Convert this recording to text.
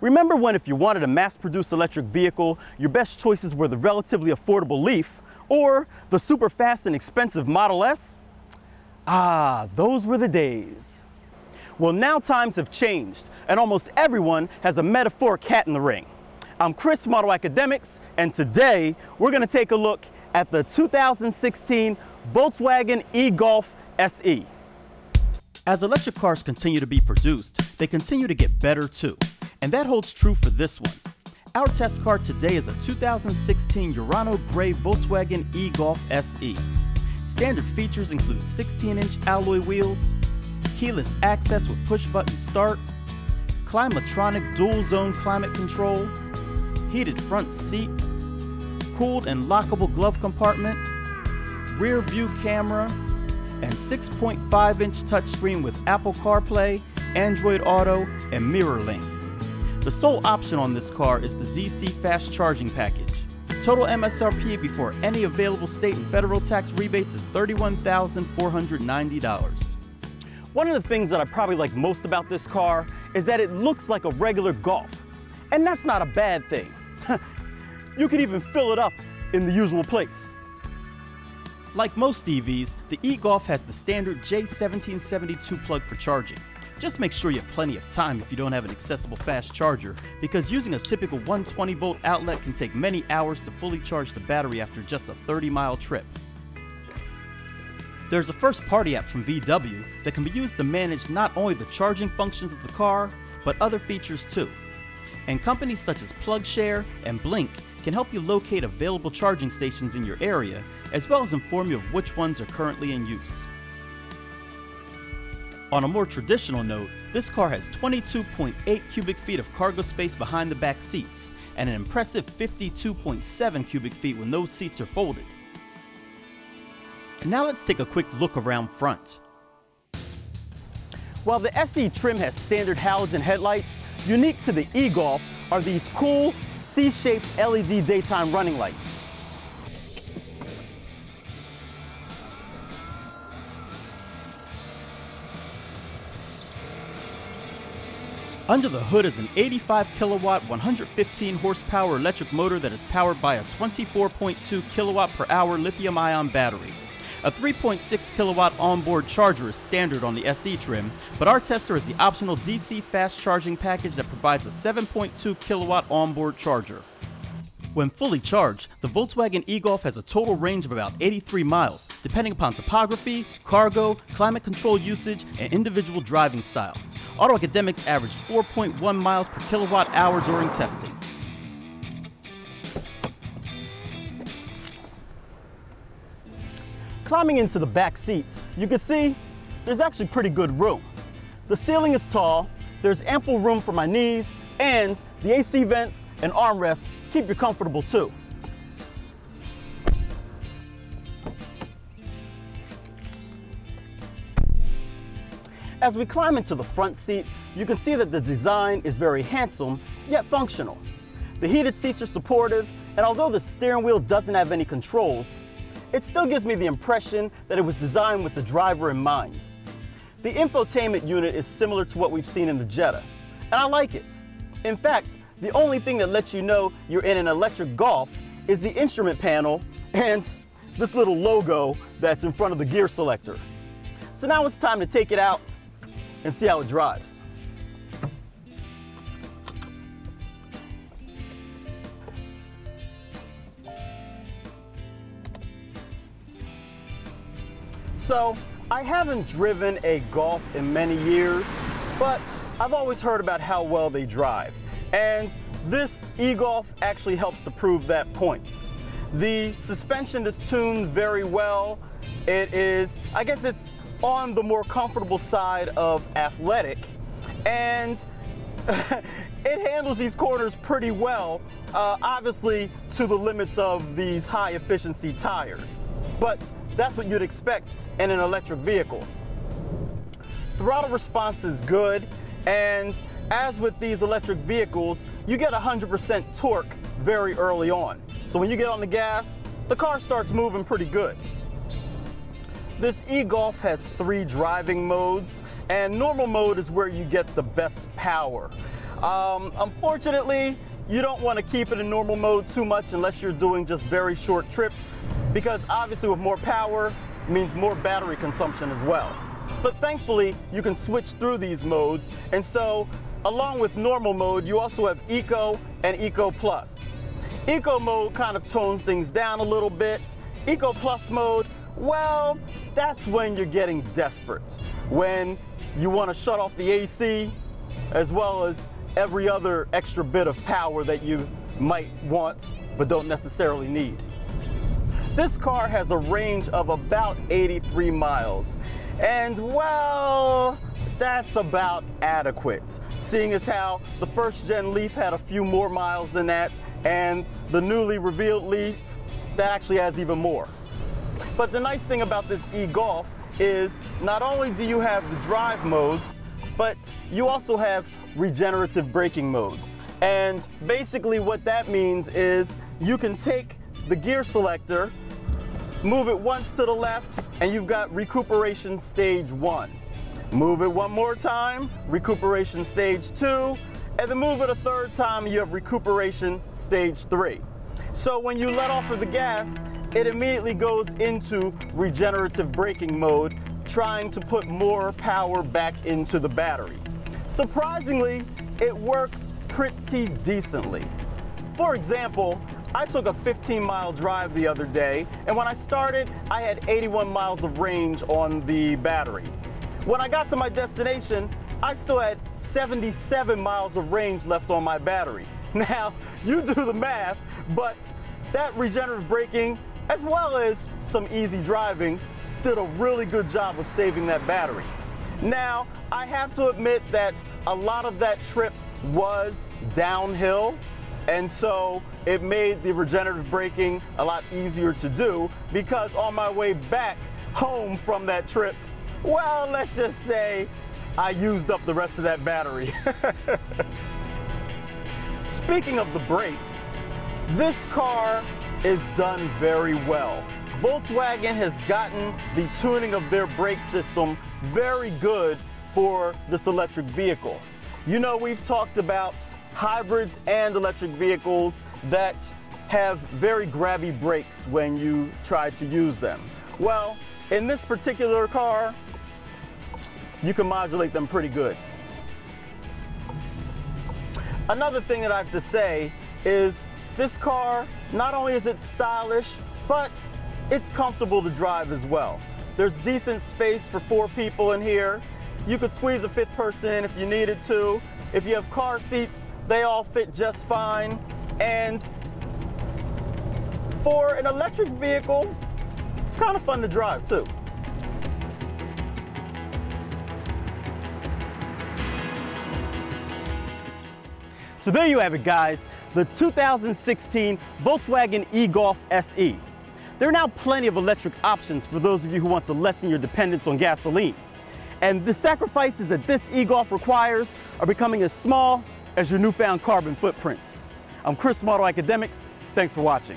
Remember when if you wanted a mass-produced electric vehicle, your best choices were the relatively affordable Leaf or the super fast and expensive Model S? Ah, those were the days. Well, now times have changed, and almost everyone has a metaphoric hat in the ring. I'm Chris, Model Academics, and today we're going to take a look at the 2016 Volkswagen e-Golf SE. As electric cars continue to be produced, they continue to get better too, and that holds true for this one. Our test car today is a 2016 Urano Gray Volkswagen e-Golf SE. Standard features include 16-inch alloy wheels, keyless access with push-button start, Climatronic dual-zone climate control, heated front seats, cooled and lockable glove compartment, rear view camera, and 6.5-inch touchscreen with Apple CarPlay, Android Auto, and MirrorLink. The sole option on this car is the DC fast charging package. Total M.S.R.P. before any available state and federal tax rebates is $31,490. One of the things that I probably like most about this car is that it looks like a regular Golf. And that's not a bad thing. You can even fill it up in the usual place. Like most EVs, the e-Golf has the standard J1772 plug for charging. Just make sure you have plenty of time if you don't have an accessible fast charger, because using a typical 120-volt outlet can take many hours to fully charge the battery after just a 30-mile trip. There's a first-party app from VW that can be used to manage not only the charging functions of the car, but other features too. And companies such as PlugShare and Blink can help you locate available charging stations in your area, as well as inform you of which ones are currently in use. On a more traditional note, this car has 22.8 cubic feet of cargo space behind the back seats, and an impressive 52.7 cubic feet when those seats are folded. Now let's take a quick look around front. While the SE trim has standard halogen headlights, unique to the e-Golf are these cool C-shaped LED daytime running lights. Under the hood is an 85 kilowatt, 115 horsepower electric motor that is powered by a 24.2 kilowatt per hour lithium-ion battery. A 3.6 kilowatt onboard charger is standard on the SE trim, but our tester is the optional DC fast charging package that provides a 7.2 kilowatt onboard charger. When fully charged, the Volkswagen e-Golf has a total range of about 83 miles, depending upon topography, cargo, climate control usage, and individual driving style. Auto Academics averaged 4.1 miles per kilowatt hour during testing. Climbing into the back seat, you can see there's actually pretty good room. The ceiling is tall, there's ample room for my knees, and the AC vents and armrests keep you comfortable too. As we climb into the front seat, you can see that the design is very handsome, yet functional. The heated seats are supportive, and although the steering wheel doesn't have any controls, it still gives me the impression that it was designed with the driver in mind. The infotainment unit is similar to what we've seen in the Jetta, and I like it. In fact, the only thing that lets you know you're in an electric Golf is the instrument panel and this little logo that's in front of the gear selector. So now it's time to take it out and see how it drives. So, I haven't driven a Golf in many years, but I've always heard about how well they drive. And this e-Golf actually helps to prove that point. The suspension is tuned very well. It is, I guess it's on the more comfortable side of athletic, and it handles these corners pretty well, obviously to the limits of these high efficiency tires. But that's what you'd expect in an electric vehicle. Throttle response is good, and as with these electric vehicles, you get 100% torque very early on. So when you get on the gas, the car starts moving pretty good. This e-Golf has 3 driving modes, and normal mode is where you get the best power. Unfortunately, you don't want to keep it in normal mode too much unless you're doing just very short trips, because obviously with more power means more battery consumption as well. But thankfully, you can switch through these modes, and so along with normal mode, you also have Eco and Eco Plus. Eco mode kind of tones things down a little bit. Eco Plus mode, well, that's when you're getting desperate, when you want to shut off the AC as well as every other extra bit of power that you might want but don't necessarily need. This car has a range of about 83 miles, and well, that's about adequate, seeing as how the first gen Leaf had a few more miles than that, and the newly revealed Leaf, that actually has even more. But the nice thing about this e-Golf is not only do you have the drive modes, but you also have regenerative braking modes. And basically what that means is you can take the gear selector, move it once to the left, and you've got recuperation stage 1. Move it one more time, recuperation stage 2, and then move it a third time, you have recuperation stage 3. So when you let off of the gas, it immediately goes into regenerative braking mode, trying to put more power back into the battery. Surprisingly, it works pretty decently. For example, I took a 15-mile drive the other day, and when I started, I had 81 miles of range on the battery. When I got to my destination, I still had 77 miles of range left on my battery. Now, you do the math, but that regenerative braking, as well as some easy driving, did a really good job of saving that battery. Now, I have to admit that a lot of that trip was downhill, and so it made the regenerative braking a lot easier to do, because on my way back home from that trip, well, let's just say I used up the rest of that battery. Speaking of the brakes, this car is done very well. Volkswagen has gotten the tuning of their brake system very good for this electric vehicle. You know, we've talked about hybrids and electric vehicles that have very grabby brakes when you try to use them. Well, in this particular car, you can modulate them pretty good. Another thing that I have to say is this car, not only is it stylish, but it's comfortable to drive as well. There's decent space for 4 people in here. You could squeeze a 5th person in if you needed to. If you have car seats, they all fit just fine. And for an electric vehicle, it's kind of fun to drive too. So there you have it, guys, the 2016 Volkswagen e-Golf SE. There are now plenty of electric options for those of you who want to lessen your dependence on gasoline. And the sacrifices that this e-Golf requires are becoming as small as your newfound carbon footprint. I'm Chris from Auto Academics. Thanks for watching.